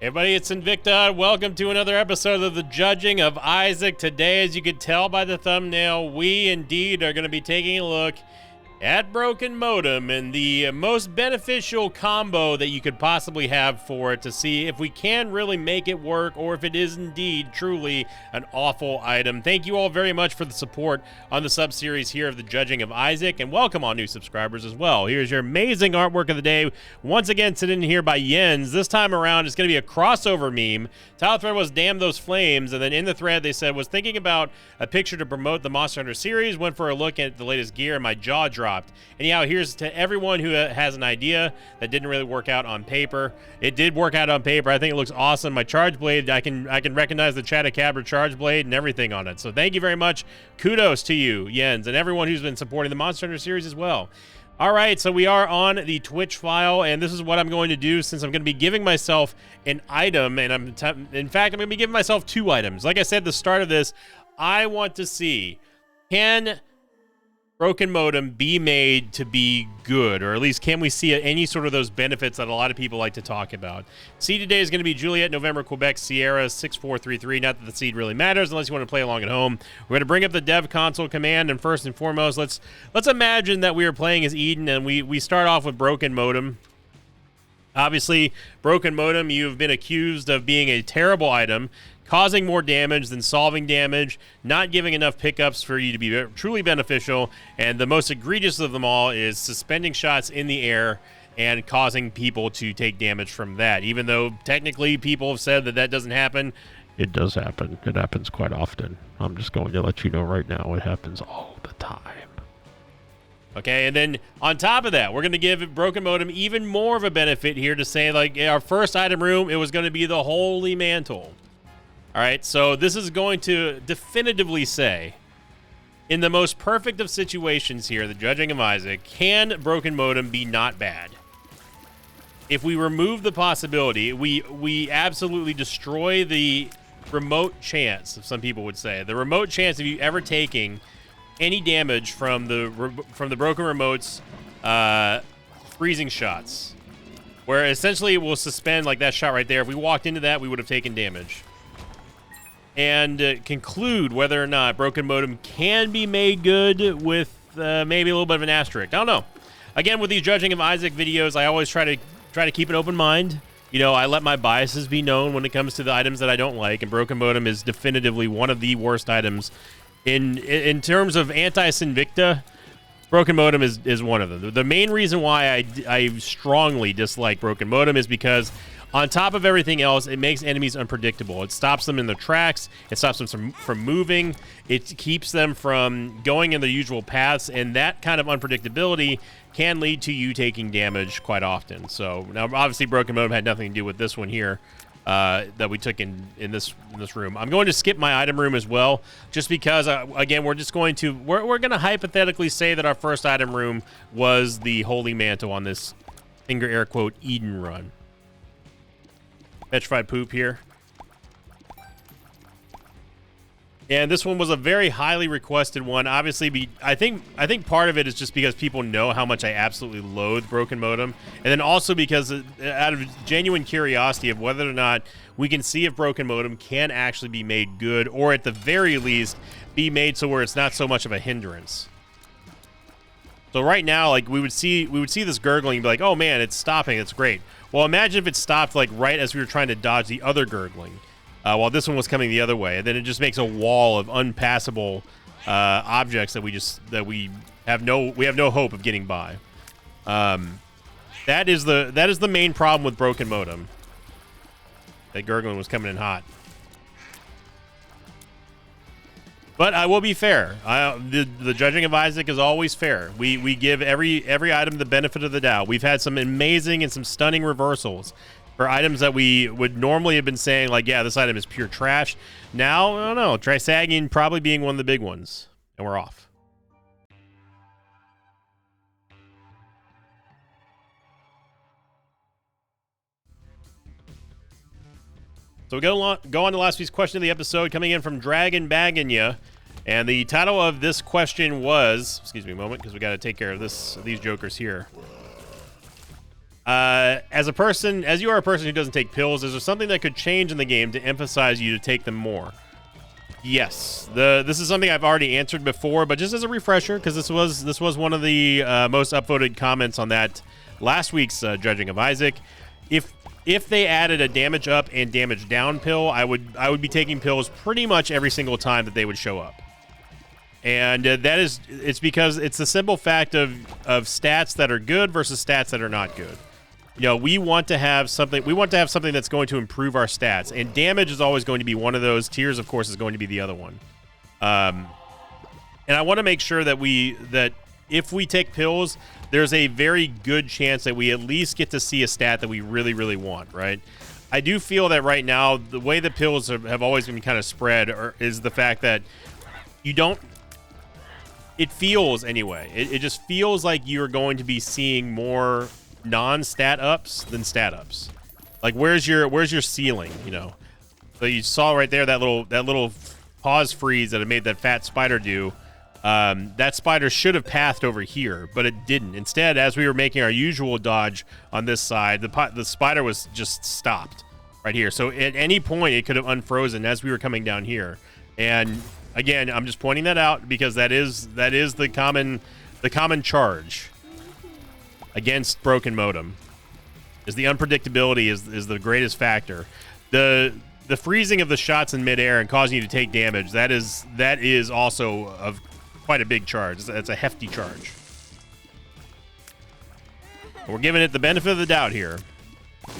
Hey everybody, it's Invicta. Welcome to another episode of the Judging of Isaac. Today, as you can tell by the thumbnail, we indeed are going to be taking a look at Broken Modem and the most beneficial combo that you could possibly have for it to see if we can really make it work or if it is indeed truly an awful item. Thank you all very much for the support on the sub-series here of the Judging of Isaac, and welcome on new subscribers as well. Here's your amazing artwork of the day. Once again, sitting here by Jens. This time around, it's going to be a crossover meme. Title thread was Damn Those Flames, and then in the thread they said, was thinking about a picture to promote the Monster Hunter series, went for a look at the latest gear, and my jaw dropped. Anyhow, here's to everyone who has an idea that didn't really work out on paper. It did work out on paper. I think it looks awesome. My charge blade, I can recognize the Chatacabra charge blade and everything on it. So thank you very much. Kudos to you, Jens, and everyone who's been supporting the Monster Hunter series as well. All right, so we are on the Twitch file, and this is what I'm going to do since I'm going to be giving myself an item, and in fact, I'm going to be giving myself two items. Like I said at the start of this, I want to see, can Broken Modem be made to be good, or at least can we see any sort of those benefits that a lot of people like to talk about? Seed today is going to be Juliet, November, Quebec, Sierra, 6433. Not that the seed really matters unless you want to play along at home. We're going to bring up the dev console command, and first and foremost, let's imagine that we are playing as Eden, and we start off with Broken Modem. Obviously, Broken Modem, you've been accused of being a terrible item, causing more damage than solving damage, not giving enough pickups for you to be truly beneficial, and the most egregious of them all is suspending shots in the air and causing people to take damage from that. Even though technically people have said that doesn't happen, it does happen. It happens quite often. I'm just going to let you know right now, it happens all the time. Okay, and then on top of that, we're going to give Broken Modem even more of a benefit here to say, like, our first item room, it was going to be the Holy Mantle. All right, so this is going to definitively say, in the most perfect of situations here, the Judging of Isaac, can Broken Modem be not bad? If we remove the possibility, we absolutely destroy the remote chance, some people would say, the remote chance of you ever taking any damage from the Broken Remote's freezing shots, where essentially it will suspend like that shot right there. If we walked into that, we would have taken damage. And conclude whether or not Broken Modem can be made good with maybe a little bit of an asterisk. I don't know. Again, with these Judging of Isaac videos, I always try to keep an open mind. You know, I let my biases be known when it comes to the items that I don't like, and Broken Modem is definitively one of the worst items. In terms of anti-Sinvicta, Broken Modem is one of them. The main reason why I strongly dislike Broken Modem is because on top of everything else, it makes enemies unpredictable. It stops them in their tracks. It stops them from moving. It keeps them from going in the usual paths, and that kind of unpredictability can lead to you taking damage quite often. So now, obviously, Broken Modem had nothing to do with this one here that we took in this room. I'm going to skip my item room as well, just because again, we're going to hypothetically say that our first item room was the Holy Mantle on this finger air quote Eden run. Petrified Poop here. And this one was a very highly requested one. Obviously, I think part of it is just because people know how much I absolutely loathe Broken Modem. And then also because out of genuine curiosity of whether or not we can see if Broken Modem can actually be made good, or at the very least, be made so where it's not so much of a hindrance. So right now, like, we would see this gurgling and be like, oh man, it's stopping, it's great. Well, imagine if it stopped like right as we were trying to dodge the other gurgling, while this one was coming the other way, and then it just makes a wall of unpassable objects that we have no hope of getting by. That is the main problem with Broken Modem. That gurgling was coming in hot. But I will be fair. The Judging of Isaac is always fair. We give every item the benefit of the doubt. We've had some amazing and some stunning reversals for items that we would normally have been saying, like, yeah, this item is pure trash. Now, I don't know. Trisagion probably being one of the big ones. And we're off. So we go on to the last piece question of the episode, coming in from Dragon Baganya. And the title of this question was, excuse me a moment, because we got to take care of these jokers here. As you are a person who doesn't take pills, is there something that could change in the game to emphasize you to take them more? Yes. This is something I've already answered before, but just as a refresher, because this was one of the most upvoted comments on that last week's Judging of Isaac. If they added a damage up and damage down pill, I would be taking pills pretty much every single time that they would show up. And it's because it's the simple fact of stats that are good versus stats that are not good. You know, we want to have something that's going to improve our stats, and damage is always going to be one of those. Tears, of course, is going to be the other one. And I want to make sure that if we take pills, there's a very good chance that we at least get to see a stat that we really, really want, right? I do feel that right now, the way the pills have always been kind of spread is the fact that you don't... It feels, anyway, it just feels like you're going to be seeing more non-stat ups than stat ups. Like, where's your ceiling, you know? So you saw right there that little pause freeze that it made that fat spider do. That spider should have pathed over here, but it didn't. Instead, as we were making our usual dodge on this side, the spider was just stopped right here. So at any point, it could have unfrozen as we were coming down here. And again, I'm just pointing that out because that is the common charge against Broken Modem. Is the unpredictability is the greatest factor. The freezing of the shots in midair and causing you to take damage, that is also of quite a big charge. It's a hefty charge. We're giving it the benefit of the doubt here.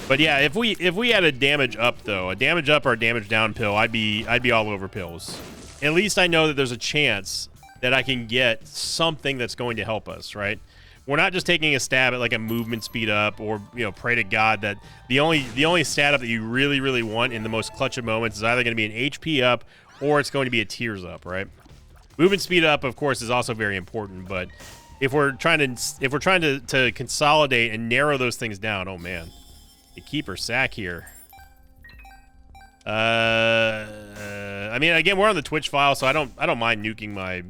But yeah, if we had a damage up though, a damage up or a damage down pill, I'd be all over pills. At least I know that there's a chance that I can get something that's going to help us, right? We're not just taking a stab at like a movement speed up, or pray to God that the only stat up that you really, really want in the most clutch of moments is either going to be an HP up or it's going to be a tears up, right? Movement speed up, of course, is also very important, but if we're trying to consolidate and narrow those things down, oh man, the keeper sack here. I mean, again, we're on the Twitch file, so I don't mind nuking my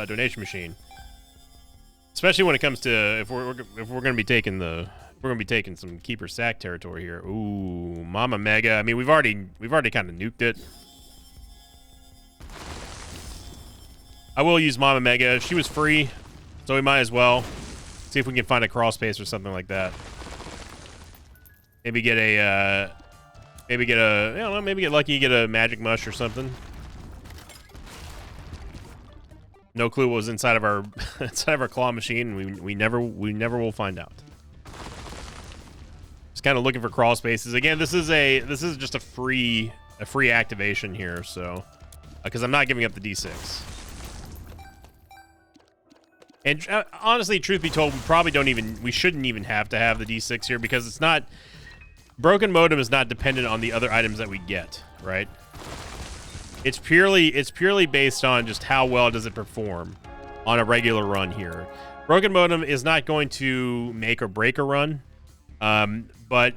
donation machine, especially when it comes to if we're going to be taking some keeper sack territory here. Ooh, Mama Mega. I mean, we've already kind of nuked it. I will use Mama Mega. She was free, so we might as well see if we can find a crawl space or something like that. Maybe get lucky, get a magic mush or something. No clue what was inside of our claw machine. We never will find out. Just kind of looking for crawl spaces. Again, this is just a free activation here, so because I'm not giving up the D6. And honestly, truth be told, we shouldn't even have to have the D6 here, because it's not... Broken Modem is not dependent on the other items that we get, right? It's purely based on just how well does it perform on a regular run here. Broken Modem is not going to make or break a run, but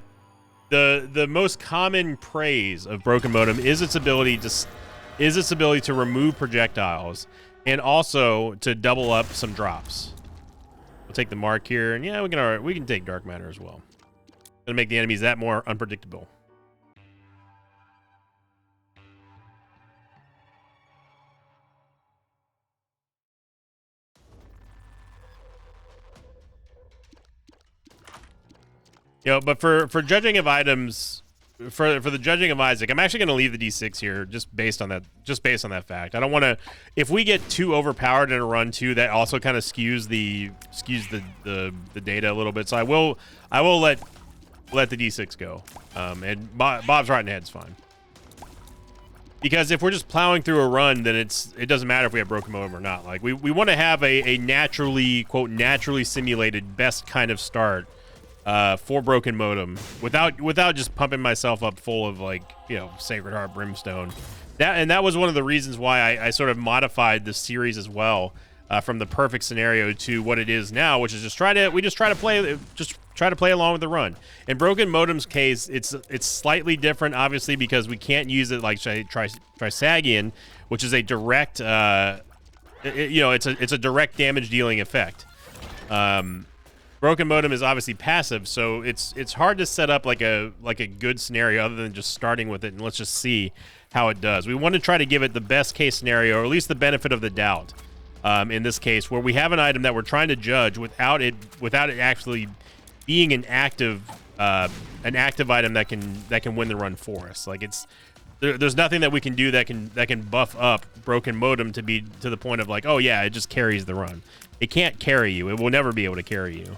the most common praise of Broken Modem is its ability to remove projectiles and also to double up some drops. We'll take the mark here, and yeah, we can take Dark Matter as well. Gonna make the enemies that more unpredictable. But for judging of items, for the judging of Isaac, I'm actually going to leave the D6 here just based on that fact. I don't want to. If we get too overpowered in a run too, that also kind of skews the data a little bit. So I will let the D6 go. And Bob's Rotten Head's fine. Because if we're just plowing through a run, then it doesn't matter if we have Broken Modem or not. Like we want to have a naturally, quote, naturally simulated best kind of start for Broken Modem without just pumping myself up full of, like, Sacred Heart Brimstone. That was one of the reasons why I sort of modified this series as well, from the perfect scenario to what it is now, which is just try to play along with the run. In Broken Modem's case, it's slightly different, obviously, because we can't use it like Trisagion, which is a direct it's a direct damage dealing effect. Broken Modem is obviously passive, so it's hard to set up like a good scenario other than just starting with it and let's just see how it does. We want to try to give it the best case scenario, or at least the benefit of the doubt. In this case, where we have an item that we're trying to judge without it actually being an active item that can win the run for us. Like there's nothing that we can do that can buff up Broken Modem to be to the point of like, oh yeah, it just carries the run. It can't carry you. It will never be able to carry you.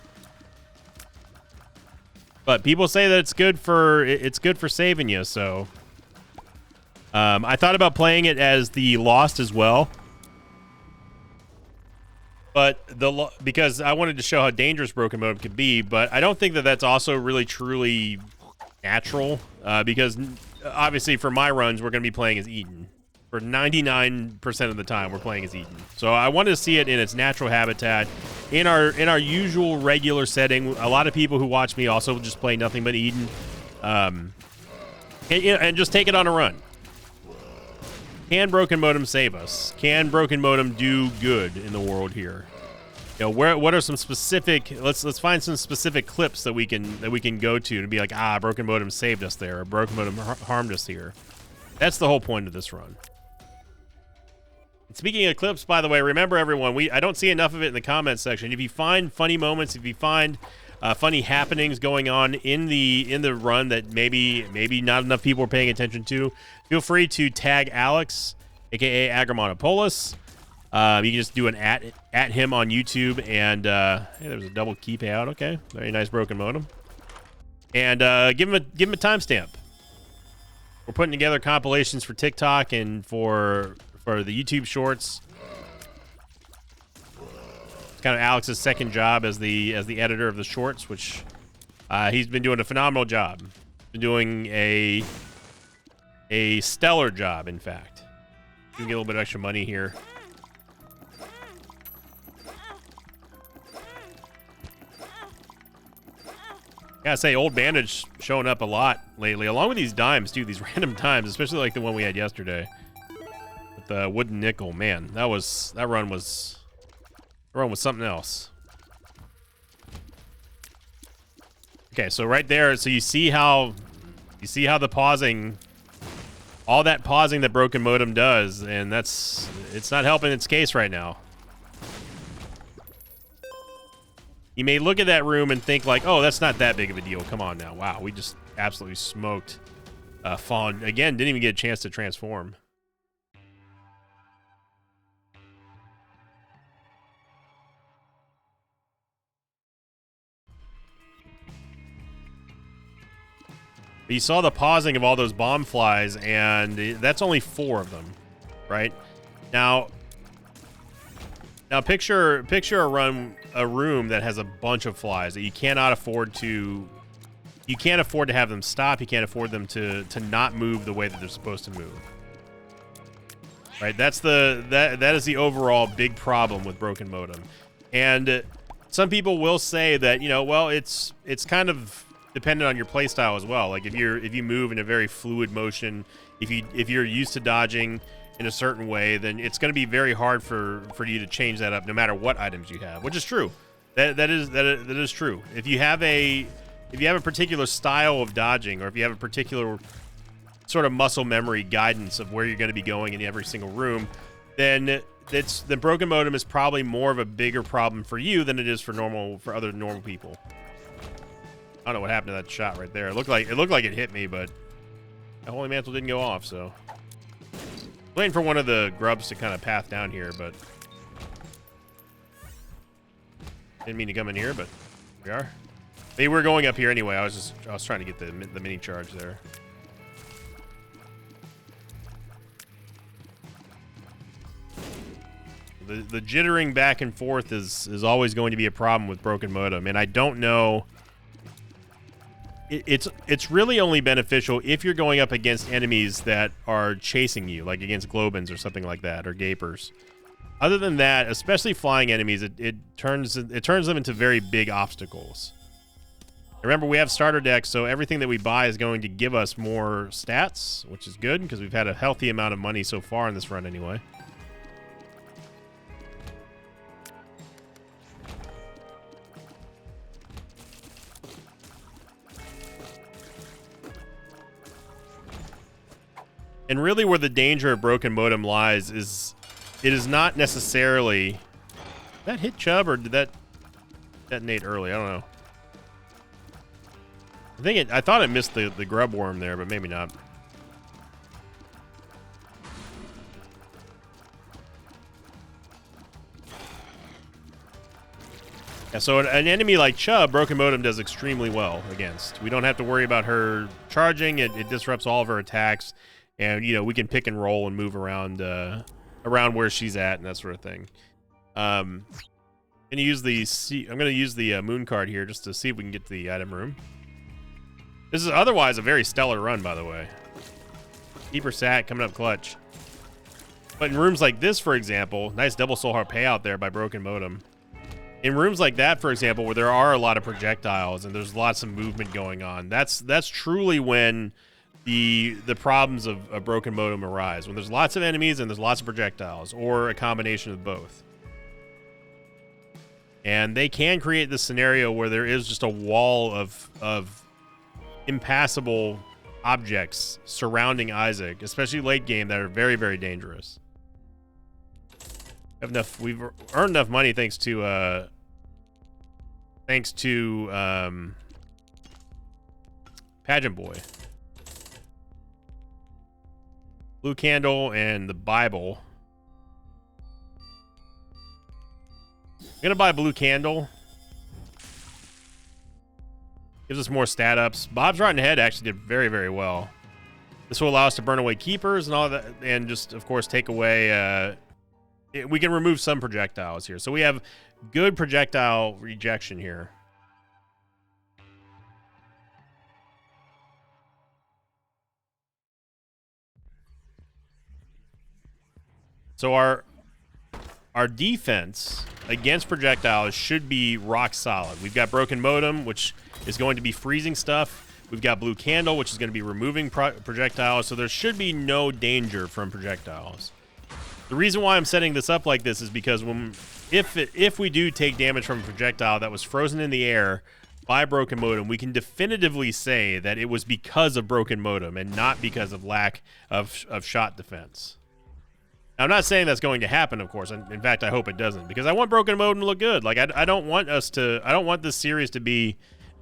But people say that it's good for saving you. So I thought about playing it as the Lost as well. But because I wanted to show how dangerous Broken Modem could be, but I don't think that that's also really truly natural, because obviously for my runs we're going to be playing as Eden. For 99% of the time we're playing as Eden. So I wanted to see it in its natural habitat, in our usual regular setting. A lot of people who watch me also just play nothing but Eden, and just take it on a run. Can Broken Modem save us? Can Broken Modem do good in the world here? You know, what are some specific? Let's find some specific clips that we can go to be like, Broken Modem saved us there, or Broken Modem harmed us here. That's the whole point of this run. And speaking of clips, by the way, remember everyone, I don't see enough of it in the comments section. If you find funny moments, if you find funny happenings going on in the run that maybe not enough people are paying attention to, feel free to tag Alex, aka Agramonopolis. You can just do an at him on YouTube, and hey, there's a double key payout. Okay, very nice Broken Modem. And give him a timestamp. We're putting together compilations for TikTok and for the YouTube Shorts. It's kind of Alex's second job as the editor of the Shorts, which he's been doing a phenomenal job. Been doing a stellar job, in fact. You can get a little bit of extra money here. Gotta say, Old Bandage showing up a lot lately, along with these dimes too. These random dimes, especially like the one we had yesterday with the wooden nickel. Man, that run was something else. Okay, so right there, so you see how the pausing, all that pausing that Broken Modem does, and it's not helping its case right now. You may look at that room and think like, oh, that's not that big of a deal. Come on now. Wow, we just absolutely smoked Fawn. Again, didn't even get a chance to transform. But you saw the pausing of all those bomb flies, and that's only 4 of them, right? Now picture a room that has a bunch of flies that you cannot afford to. You can't afford to have them stop. You can't afford them to not move the way that they're supposed to move. Right? That is the overall big problem with Broken Modem. And some people will say that, you know, well, it's kind of dependent on your playstyle as well. Like if you move in a very fluid motion, if you're used to dodging in a certain way, then it's going to be very hard for you to change that up no matter what items you have, which is true. That is true. If you have a particular style of dodging, or if you have a particular sort of muscle memory guidance of where you're going to be going in every single room, then the Broken Modem is probably more of a bigger problem for you than it is for other normal people. I don't know what happened to that shot right there. It looked like it hit me, but the Holy Mantle didn't go off, so waiting for one of the grubs to kind of path down here, but didn't mean to come in here, but here we are. They were going up here anyway. I was trying to get the mini charge there. The jittering back and forth is always going to be a problem with Broken Modem, and I don't know. It's really only beneficial if you're going up against enemies that are chasing you, like against Globins or something like that, or Gapers. Other than that, especially flying enemies, it turns them into very big obstacles. Remember, we have starter decks, so everything that we buy is going to give us more stats, which is good because we've had a healthy amount of money so far in this run anyway. And really where the danger of Broken Modem lies is it is not necessarily... Did that hit Chubb or did that detonate early? I don't know. I thought it missed the grub worm there, but maybe not. Yeah, so an enemy like Chubb, Broken Modem does extremely well against. We don't have to worry about her charging. It disrupts all of her attacks, and you know we can pick and roll and move around around where she's at and that sort of thing. I'm gonna use the moon card here just to see if we can get to the item room. This is otherwise a very stellar run, by the way. Keeper Sat coming up clutch. But in rooms like this, for example, nice double soul heart payout there by Broken Modem. In rooms like that, for example, where there are a lot of projectiles and there's lots of movement going on, that's truly when the problems of Broken Modem arise. When there's lots of enemies and there's lots of projectiles, or a combination of both. And they can create this scenario where there is just a wall of impassable objects surrounding Isaac, especially late game, that are very, very dangerous. We've earned enough money thanks to Pageant Boy. Blue Candle and the Bible. I'm gonna buy Blue Candle. Gives us more stat ups. Bob's Rotten Head actually did very, very well. This will allow us to burn away keepers and all that, and just, of course, take away... we can remove some projectiles here. So we have good projectile rejection here. So our defense against projectiles should be rock solid. We've got Broken Modem, which is going to be freezing stuff. We've got Blue Candle, which is going to be removing projectiles. So there should be no danger from projectiles. The reason why I'm setting this up like this is because if we do take damage from a projectile that was frozen in the air by Broken Modem, we can definitively say that it was because of Broken Modem and not because of lack of shot defense. Now, I'm not saying that's going to happen, of course. In fact, I hope it doesn't, because I want Broken Modem to look good. Like I don't want this series to be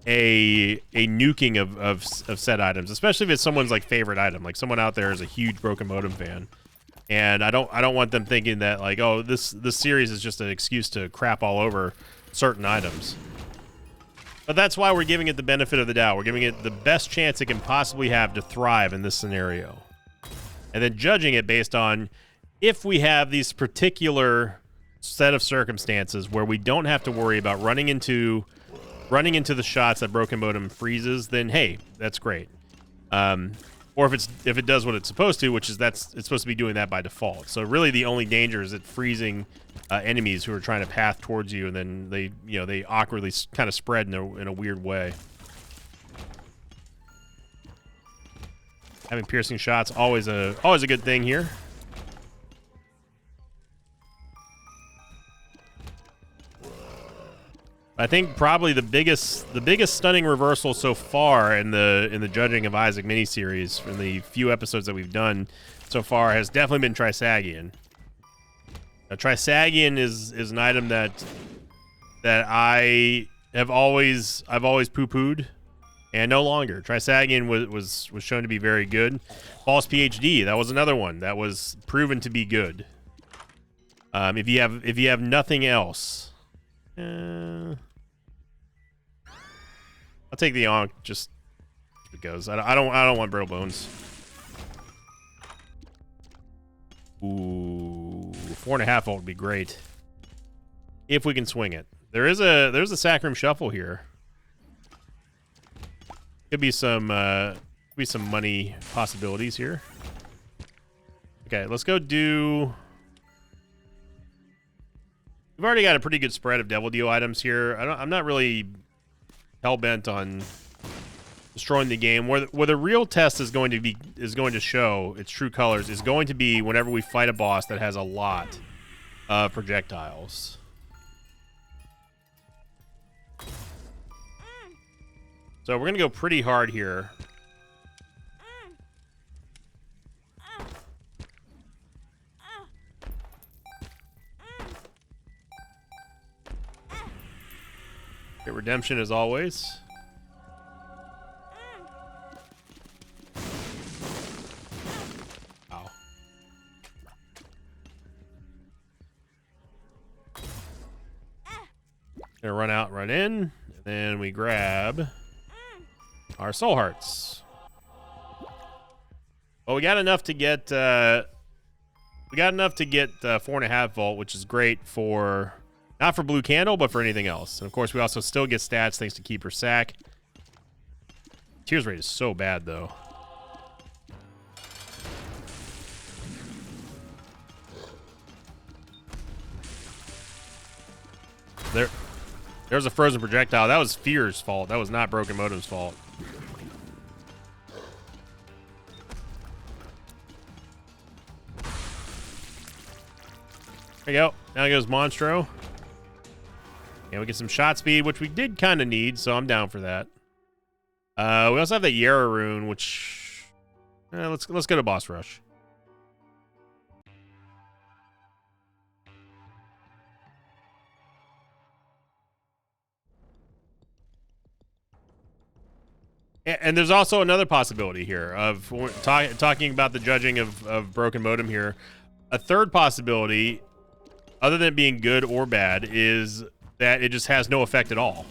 a nuking of set items, especially if it's someone's like favorite item. Like someone out there is a huge Broken Modem fan. And I don't want them thinking that, like, oh, this series is just an excuse to crap all over certain items. But that's why we're giving it the benefit of the doubt. We're giving it the best chance it can possibly have to thrive in this scenario. And then judging it based on if we have these particular set of circumstances where we don't have to worry about running into the shots that Broken Modem freezes, then hey, that's great. Or if it does what it's supposed to, which is it's supposed to be doing that by default. So really the only danger is it freezing enemies who are trying to path towards you, and then they awkwardly kind of spread in a weird way. Having piercing shots always a good thing here. I think probably the biggest stunning reversal so far in the Judging of Isaac miniseries from the few episodes that we've done so far has definitely been Trisagion. Now, Trisagion is an item that I've always poo-pooed, and no longer. Trisagion was shown to be very good. False PhD, that was another one that was proven to be good. If you have nothing else. I'll take the Ankh just because I don't want Brittle Bones. Ooh, 4.5 volt would be great if we can swing it. There's a Sacrum Shuffle here. Could be some money possibilities here. Okay, let's go do. We've already got a pretty good spread of Devil Deal items here. I'm not really hell-bent on destroying the game. Where the real test is going to show its true colors is going to be whenever we fight a boss that has a lot of projectiles. So we're gonna go pretty hard here. Get redemption as always. Wow. Gonna run out, run in, and then we grab our soul hearts. Well, we got enough to get 4.5 volt, which is great for not for blue candle, but for anything else. And of course, we also still get stats thanks to Keeper Sack. Tears rate is so bad though. There's a frozen projectile. That was Fear's fault. That was not Broken Modem's fault. There you go. Now goes Monstro. And we get some shot speed, which we did kind of need, so I'm down for that. We also have the Yara rune, which let's go to boss rush. And there's also another possibility here of talking about the judging of Broken Modem here. A third possibility, other than being good or bad, is that it just has no effect at all.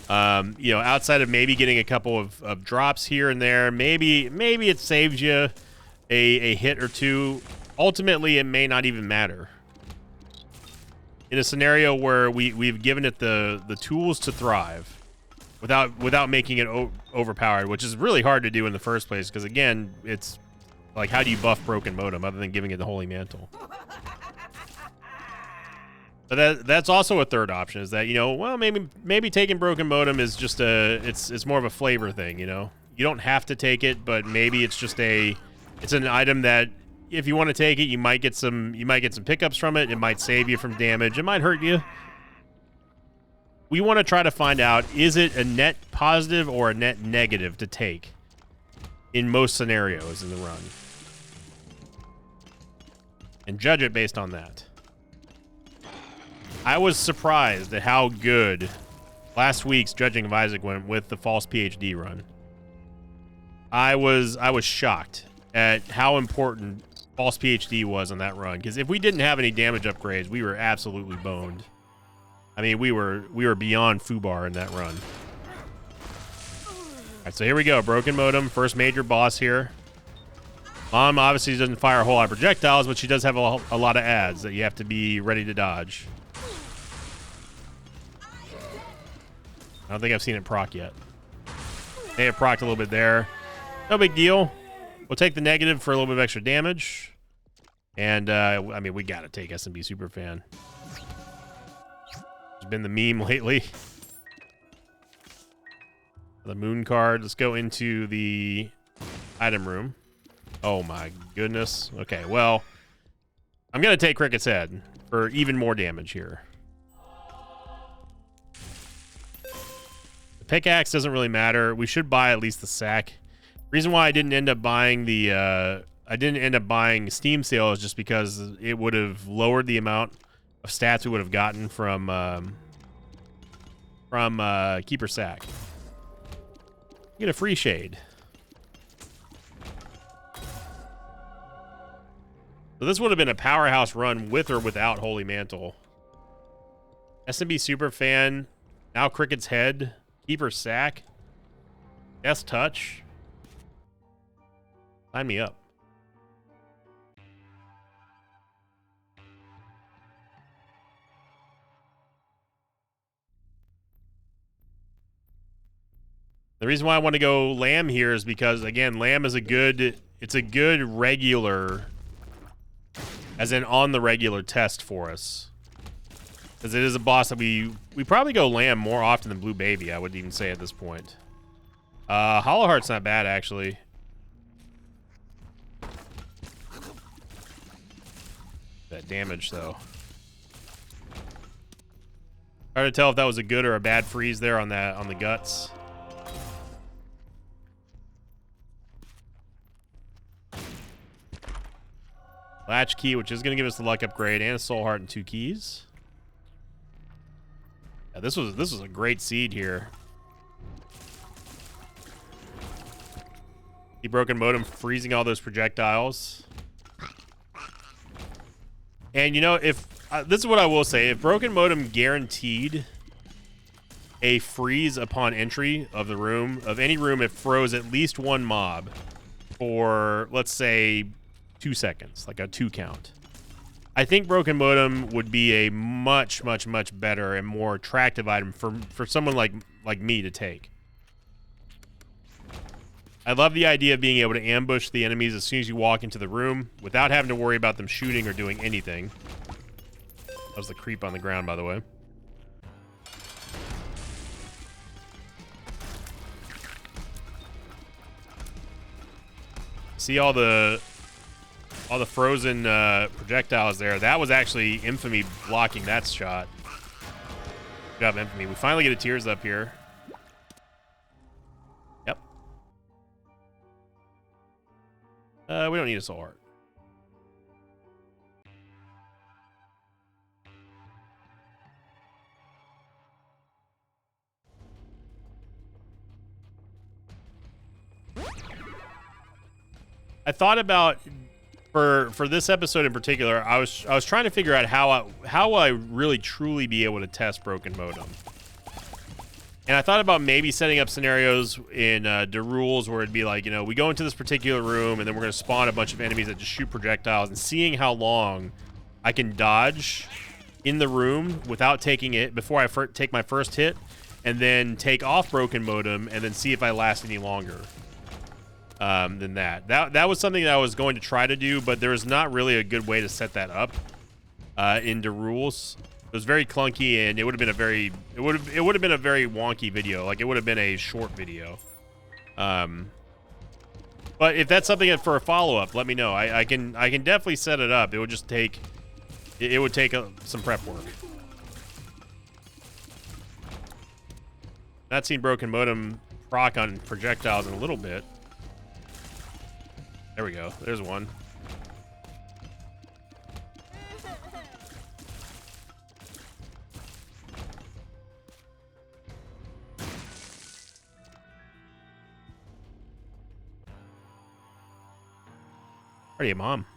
You know, outside of maybe getting a couple of drops here and there, maybe it saves you a hit or two. Ultimately, it may not even matter. In a scenario where we've given it the tools to thrive without making it overpowered, which is really hard to do in the first place, because again, it's like, how do you buff Broken Modem other than giving it the Holy Mantle? But that's also a third option, is that, you know, well, maybe taking Broken Modem is just it's more of a flavor thing, you know? You don't have to take it, but maybe it's just it's an item that if you want to take it, you might get some pickups from it. It might save you from damage. It might hurt you. We want to try to find out, is it a net positive or a net negative to take in most scenarios in the run? And judge it based on that. I was surprised at how good last week's Judging of Isaac went with the false PhD run. I was shocked at how important false PhD was on that run, because if we didn't have any damage upgrades, we were absolutely boned. I mean, we were beyond foobar in that run. All right, so here we go. Broken Modem, first major boss here. Mom obviously doesn't fire a whole lot of projectiles, but she does have a lot of adds that you have to be ready to dodge. I don't think I've seen it proc yet. May have procced a little bit there. No big deal. We'll take the negative for a little bit of extra damage. And, I mean, we got to take SMB Superfan. It's been the meme lately. The moon card. Let's go into the item room. Oh my goodness. Okay, well, I'm going to take Cricket's Head for even more damage here. The pickaxe doesn't really matter. We should buy at least the sack. Reason why I didn't end up buying Steam Sale is just because it would have lowered the amount of stats we would have gotten from Keeper Sack. Get a free shade. So this would have been a powerhouse run with or without Holy Mantle. SMB Superfan, now Cricket's Head, Keeper Sack, Death's Touch. Sign me up. The reason why I want to go Lamb here is because, again, Lamb is a good regular, as in on the regular test for us. Because it is a boss that we probably go Lamb more often than Blue Baby, I would even say at this point. Hollow Heart's not bad, actually. That damage, though. Hard to tell if that was a good or a bad freeze there on the guts. Latchkey, which is going to give us the luck upgrade and a soul heart and 2 keys. Yeah, this was a great seed here. The Broken Modem freezing all those projectiles. And you know, if this is what I will say, if Broken Modem guaranteed a freeze upon entry of the room, of any room, it froze at least one mob for, let's say, 2 seconds, like a 2 count. I think Broken Modem would be a much, much, much better and more attractive item for someone like me to take. I love the idea of being able to ambush the enemies as soon as you walk into the room without having to worry about them shooting or doing anything. That was the creep on the ground, by the way. See all the frozen projectiles there. That was actually Infamy blocking that shot. Good job, Infamy. We finally get a Tears up here. Yep. We don't need a soul heart. I thought about for this episode in particular, I was trying to figure out how I really truly be able to test Broken Modem. And I thought about maybe setting up scenarios in the rules where it'd be like, you know, we go into this particular room and then we're going to spawn a bunch of enemies that just shoot projectiles, and seeing how long I can dodge in the room without taking it before I take my first hit, and then take off Broken Modem and then see if I last any longer than that. That was something that I was going to try to do, but there is not really a good way to set that up into rules. It was very clunky, and it would have been a very it would have been a very wonky video. Like, it would have been a short video. But if that's something for a follow-up, let me know. I can definitely set it up. It would just take some prep work. Not seen Broken Modem proc on projectiles in a little bit. There we go. There's one. Where are you, Mom?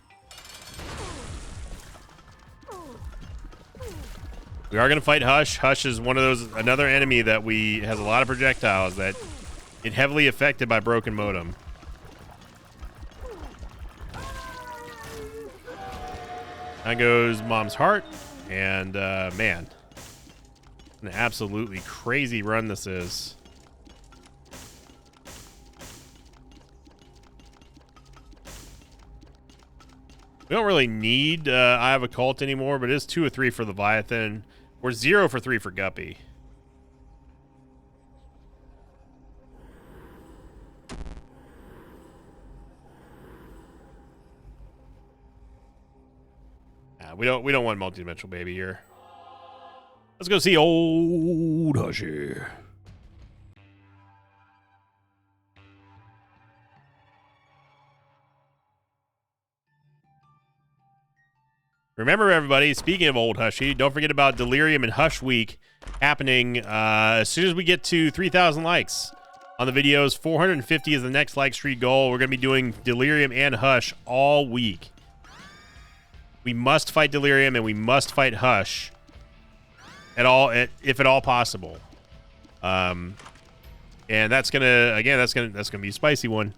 We are going to fight Hush. Hush is another enemy that has a lot of projectiles that get heavily affected by Broken Modem. That goes Mom's heart, and man, an absolutely crazy run this is. We don't really need Eye of Occult anymore, but it is 2 or 3 for Leviathan. We're 0 for 3 for Guppy. We don't want multidimensional baby here. Let's go see old Hushy. Remember, everybody, speaking of old Hushy, don't forget about Delirium and Hush Week happening as soon as we get to 3,000 likes on the videos. 450 is the next like streak goal. We're going to be doing Delirium and Hush all week. We must fight Delirium and we must fight Hush if at all possible. And that's gonna be a spicy one,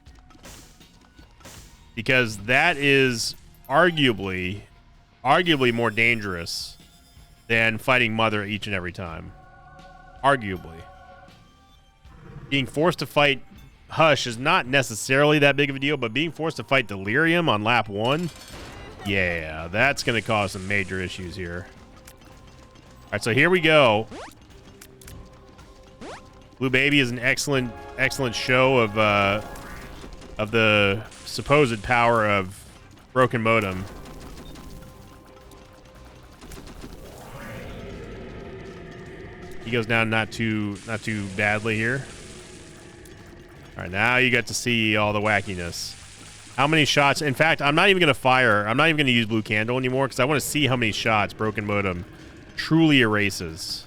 because that is arguably more dangerous than fighting Mother each and every time. Arguably. Being forced to fight Hush is not necessarily that big of a deal, but being forced to fight Delirium on lap 1, yeah, that's going to cause some major issues here. All right, so here we go. Blue Baby is an excellent show of the supposed power of Broken Modem. He goes down not too badly here. All right, now you get to see all the wackiness. How many shots? In fact, I'm not even going to fire. I'm not even going to use Blue Candle anymore, because I want to see how many shots Broken Modem truly erases.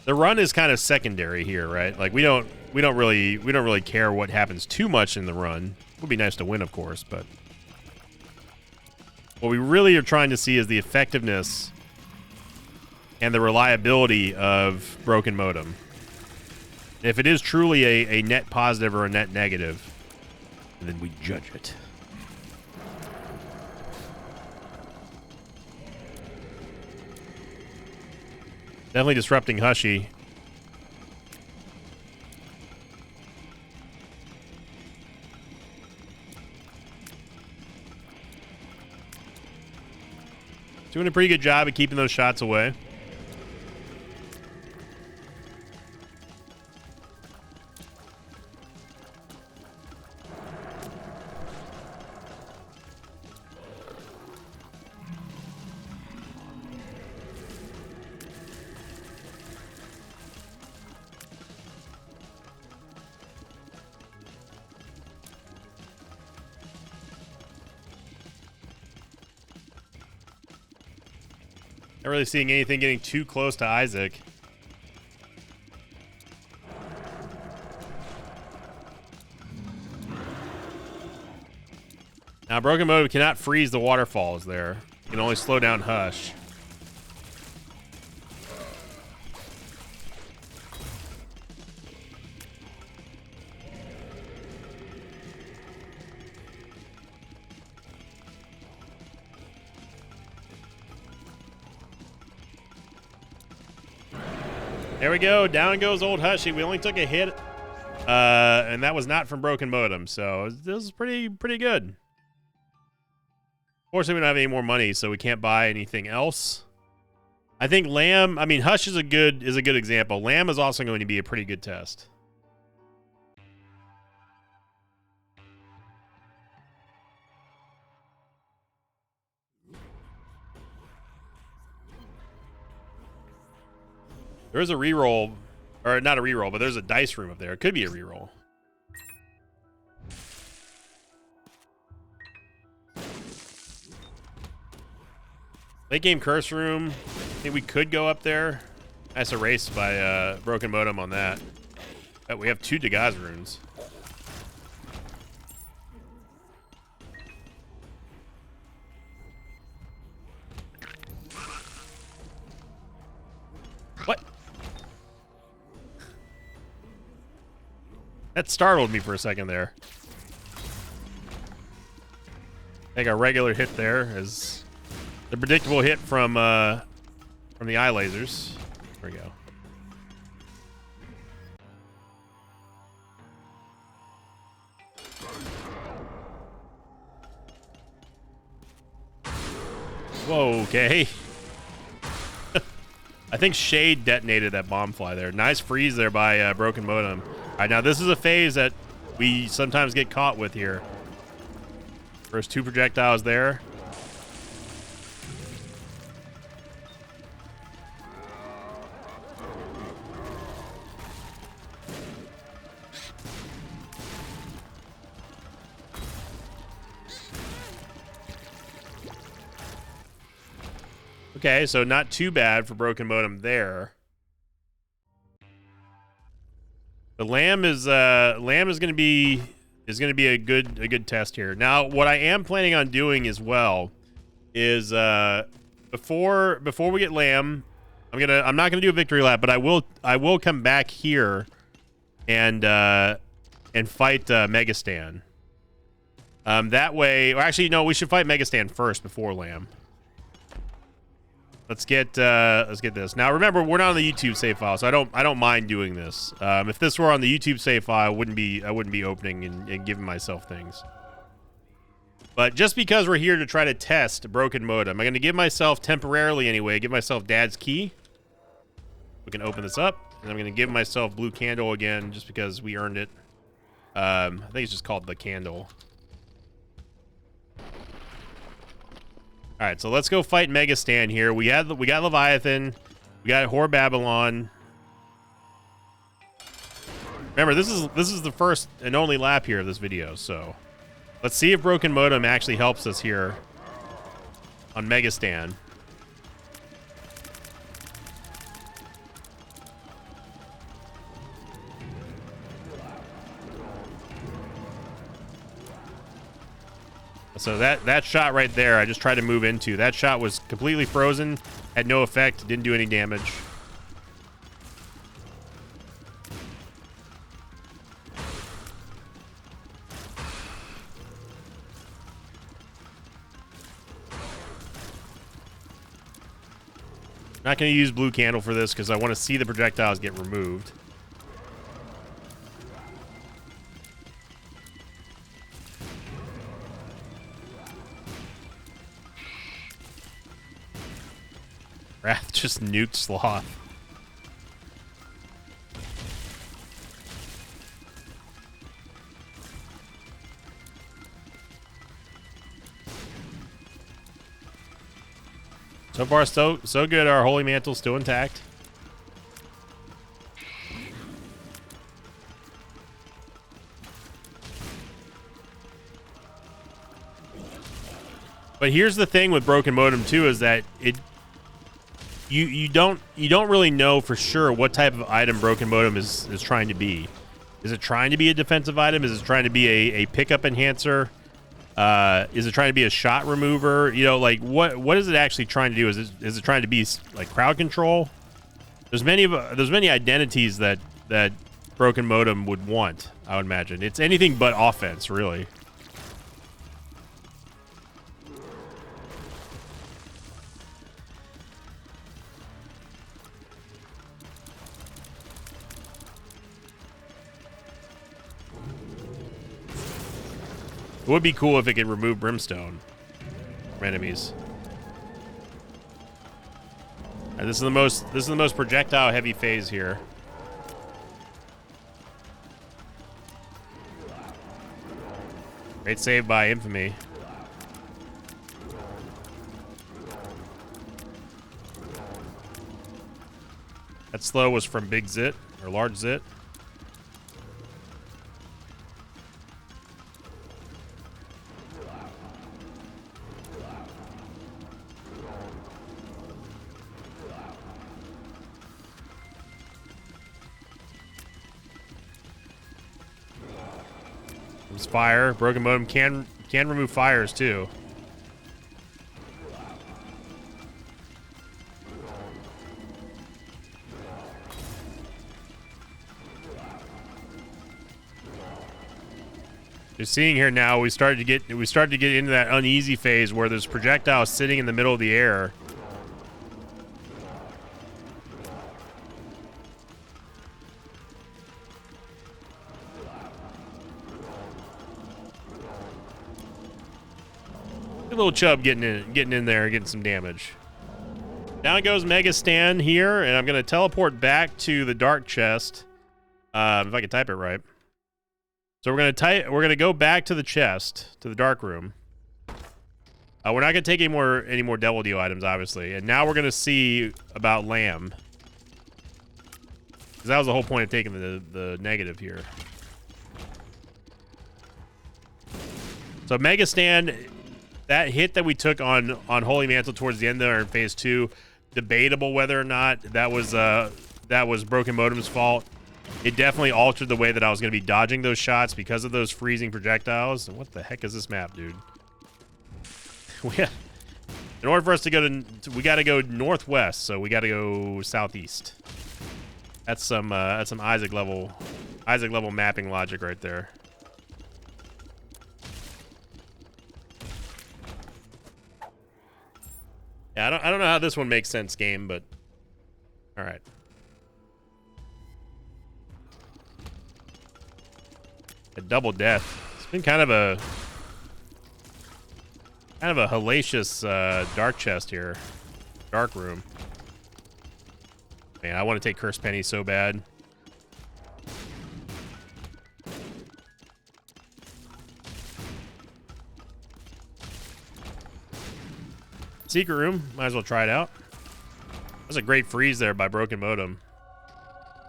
The run is kind of secondary here, right? Like we don't really care what happens too much in the run. It would be nice to win, of course, but what we really are trying to see is the effectiveness and the reliability of Broken Modem. If it is truly a net positive or a net negative, then we judge it. Definitely disrupting Hushy. Doing a pretty good job of keeping those shots away. Not really seeing anything getting too close to Isaac. Now, Broken Modem cannot freeze the waterfalls there. It can only slow down Hush. There we go. Down goes old Hushy. We only took a hit, and that was not from Broken Modem, so this is pretty good. Fortunately, we don't have any more money, so we can't buy anything else. I think Lamb. I mean, Hush is a good example. Lamb is also going to be a pretty good test. There's a reroll, or not a reroll, but there's a dice room up there. It could be a reroll. Late game curse room. I think we could go up there. Nice erase by Broken Modem on that. But we have 2 Dagaz runes. What? That startled me for a second there. I think our regular hit there is the predictable hit from the eye lasers. There we go. Whoa, okay. I think Shade detonated that bomb fly there. Nice freeze there by Broken Modem. All right, now this is a phase that we sometimes get caught with here. First 2 projectiles there. Okay, so not too bad for Broken Modem there. The Lamb is going to be a good test here. Now, what I am planning on doing as well is before we get Lamb, I'm not gonna do a victory lap, but I will come back here and fight Megastan. That way, or actually no, we should fight Megastan first before Lamb. Let's get this. Now remember, we're not on the YouTube save file, so I don't mind doing this. If this were on the YouTube save file, I wouldn't be opening and giving myself things. But just because we're here to try to test Broken Modem, I'm going to give myself temporarily anyway, give myself Dad's Key. We can open this up, and I'm going to give myself Blue Candle again, just because we earned it. I think it's just called the Candle. All right, so let's go fight Megastan here. We got Leviathan, we got Whore Babylon. Remember, this is the first and only lap here of this video, so let's see if Broken Modem actually helps us here on Megastan. So that shot right there, I just tried to move into. That shot was completely frozen, had no effect, didn't do any damage. Not going to use blue candle for this because I want to see the projectiles get removed. Wrath just nuked Sloth. So far, so good. Our Holy Mantle's still intact. But here's the thing with Broken Modem too, is that you don't really know for sure what type of item Broken Modem is trying to be. Is it trying to be a defensive item? Is it trying to be a pickup enhancer? Is it trying to be a shot remover? You know, like what is it actually trying to do? Is it trying to be like crowd control? There's many identities that Broken Modem would want. I would imagine it's anything but offense, really. It would be cool if it could remove Brimstone from enemies. And this is the most projectile heavy phase here. Great save by Infamy. That slow was from Big Zit or Large Zit. Fire. Broken Modem can remove fires too. You're seeing here now we started to get into that uneasy phase where there's projectiles sitting in the middle of the air. Little Chub getting in there, getting some damage. Down goes Mega Stan here, and I'm gonna teleport back to the dark chest. If I can type it right. So we're gonna go back to the chest, to the dark room. We're not gonna take any more Devil Deal items, obviously, and now we're gonna see about Lamb. Because that was the whole point of taking the negative here. So Mega Stan. That hit that we took on Holy Mantle towards the end there in phase 2, debatable whether or not that was Broken Modem's fault. It definitely altered the way that I was going to be dodging those shots because of those freezing projectiles. And what the heck is this map, dude? In order for us to go we got to go northwest, so we got to go southeast. That's some Isaac level mapping logic right there. Yeah, I don't know how this one makes sense, game, but all right. A double death. It's been kind of a hellacious dark chest here, dark room. Man, I want to take Curse Penny so bad. Secret room, might as well try it out. That's a great freeze there by Broken Modem.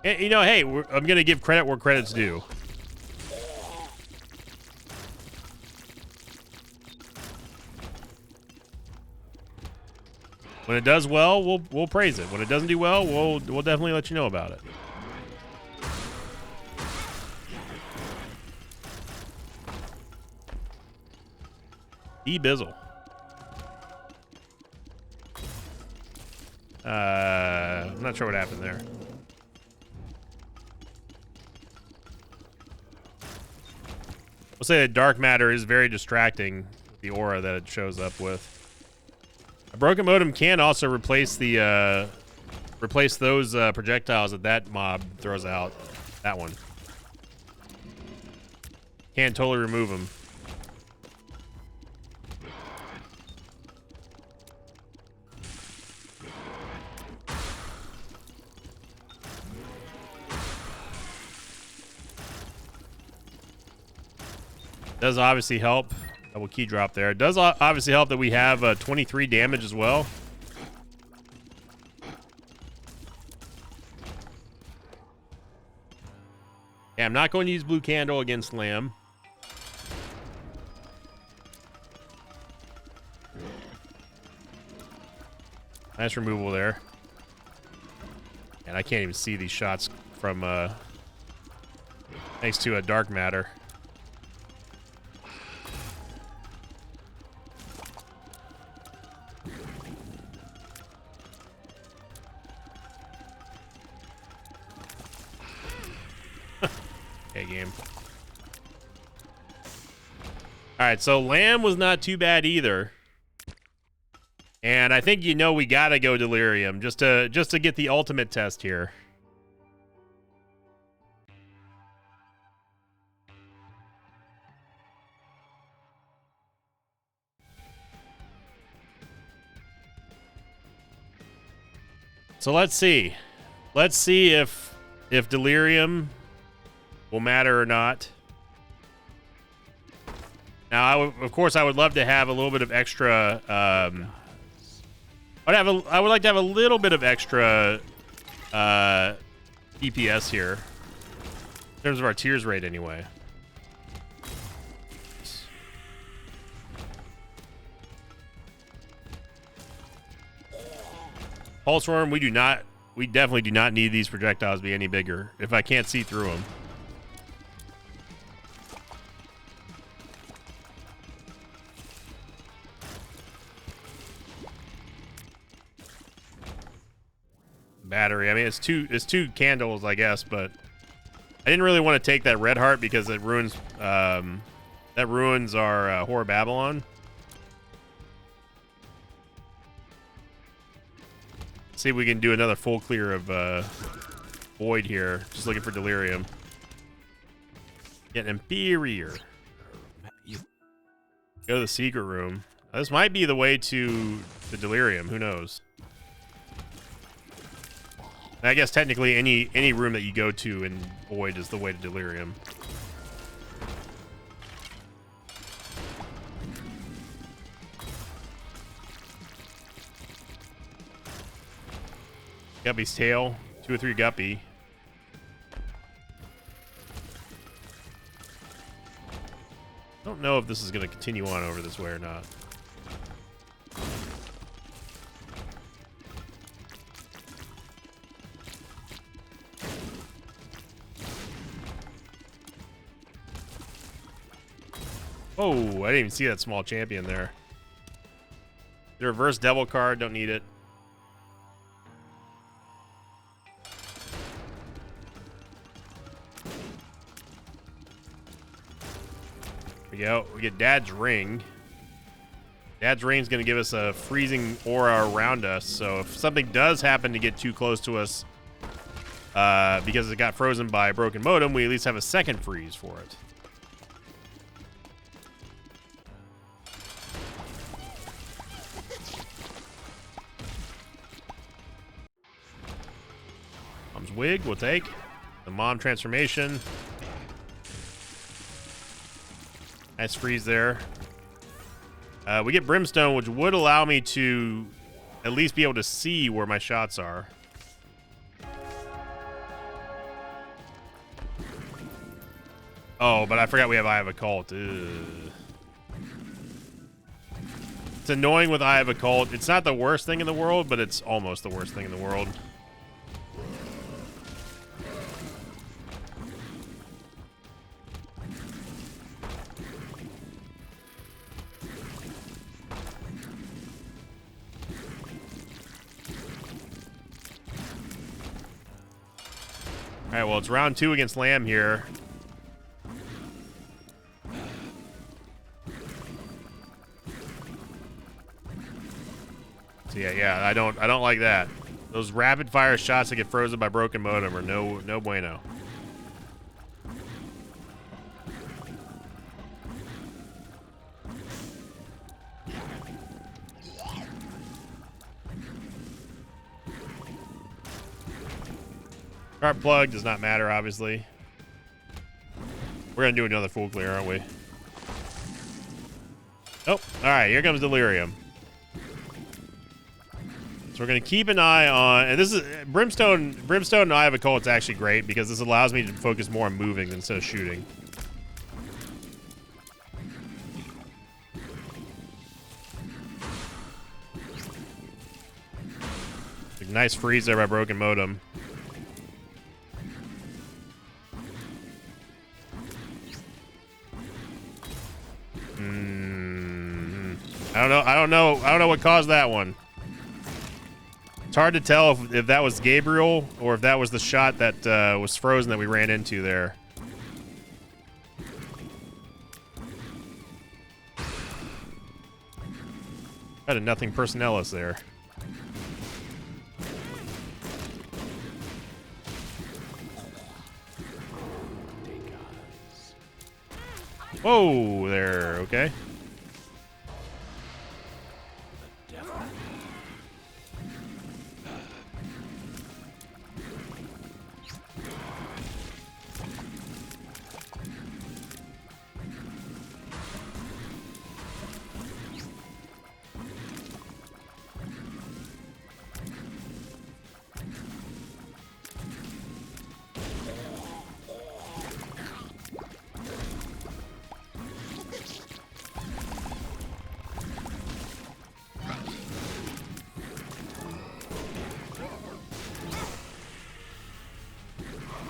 And, you know, hey, I'm gonna give credit where credit's due. When it does well, we'll praise it. When it doesn't do well, we'll definitely let you know about it. Bizzle. I'm not sure what happened there. I'll say that dark matter is very distracting, the aura that it shows up with. A broken modem can also replace the replace those projectiles that mob throws out. That one. Can't totally remove them. Does obviously help. Double key drop there. It does obviously help that we have 23 damage as well. Yeah, I'm not going to use blue candle against Lamb. Nice removal there. And I can't even see these shots from thanks to a dark matter. Okay, game. All right, so Lamb was not too bad either. And I think we gotta go Delirium just to get the ultimate test here. So let's see. Let's see if Delirium will matter or not. Now, of course, I would love to have a little bit of extra. I would like to have a little bit of extra DPS here in terms of our tears rate, anyway. Pulse Worm, we definitely do not need these projectiles to be any bigger if I can't see through them. Battery. I mean, it's two candles, I guess, but I didn't really want to take that red heart because it ruins our Whore of Babylon. See if we can do another full clear of Void here. Just looking for Delirium. Get an Inferior. Go to the secret room. This might be the way to the Delirium. Who knows? I guess technically any room that you go to in Void is the way to Delirium. Guppy's tail. 2 or 3 Guppy. Don't know if this is going to continue on over this way or not. Oh, I didn't even see that small champion there. The reverse devil card, don't need it. There we go. We get Dad's Ring. Dad's Ring is going to give us a freezing aura around us, so if something does happen to get too close to us because it got frozen by a broken modem, we at least have a second freeze for it. Mom's Wig, we'll take. The Mom Transformation. Nice freeze there. We get Brimstone, which would allow me to at least be able to see where my shots are. Oh, but I forgot we have Eye of Occult. Ugh. It's annoying with Eye of Occult. It's not the worst thing in the world, but it's almost the worst thing in the world. All right, well, it's round 2 against Lamb here. So yeah, I don't like that. Those rapid fire shots that get frozen by broken modem are no bueno. Sharp plug does not matter, obviously. We're gonna do another full clear, aren't we? Oh, all right, here comes Delirium. So we're gonna keep an eye on, and this is Brimstone and Eye of Occult's actually great because this allows me to focus more on moving instead of shooting. Nice freeze there by broken modem. I don't know what caused that one. It's hard to tell if that was Gabriel or if that was the shot that was frozen that we ran into there. Had a nothing personalis there. Whoa there, okay.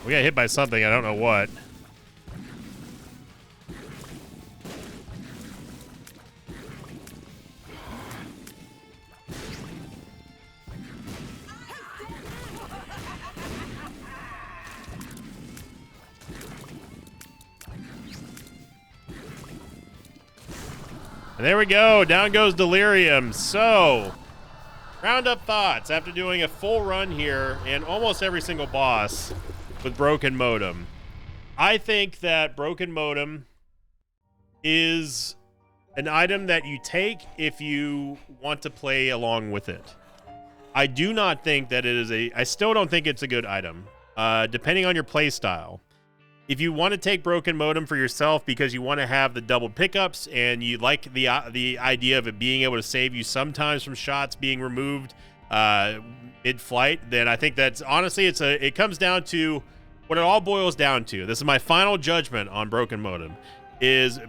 We got hit by something, I don't know what. And there we go, down goes Delirium. So, roundup thoughts after doing a full run here and almost every single boss with broken modem. I think that broken modem is an item that you take if you want to play along with it. I do not think that it is I still don't think it's a good item, depending on your play style. If you want to take broken modem for yourself because you want to have the double pickups and you like the idea of it being able to save you sometimes from shots being removed mid-flight, then I think that's honestly it comes down to what it all boils down to. This is my final judgment on broken modem.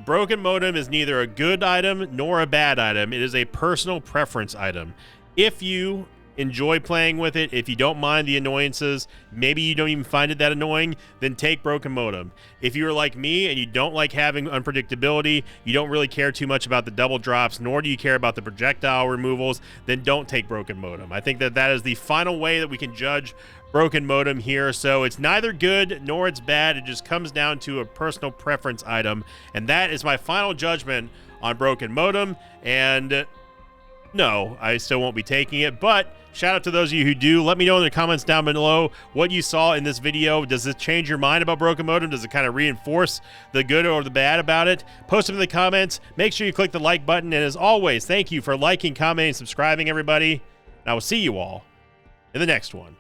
Broken modem is neither a good item nor a bad item. It is a personal preference item. If you enjoy playing with it, if you don't mind the annoyances, maybe you don't even find it that annoying, then take broken modem. If you're like me and you don't like having unpredictability, you don't really care too much about the double drops, nor do you care about the projectile removals, then don't take broken modem. I think that is the final way that we can judge broken modem here. So it's neither good nor it's bad. It just comes down to a personal preference item, and that is my final judgment on broken modem. And no, I still won't be taking it, but shout out to those of you who do. Let me know in the comments down below what you saw in this video. Does this change your mind about broken modem? Does it kind of reinforce the good or the bad about it? Post them in the comments. Make sure you click the like button. And as always, thank you for liking, commenting, subscribing, everybody. And I will see you all in the next one.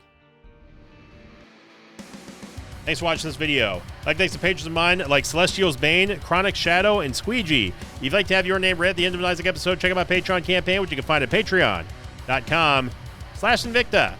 Thanks for watching this video. Thanks to patrons of mine like Celestial's Bane, Chronic Shadow, and Squeegee. If you'd like to have your name read at the end of an Isaac episode, check out my Patreon campaign, which you can find at patreon.com/Invicta.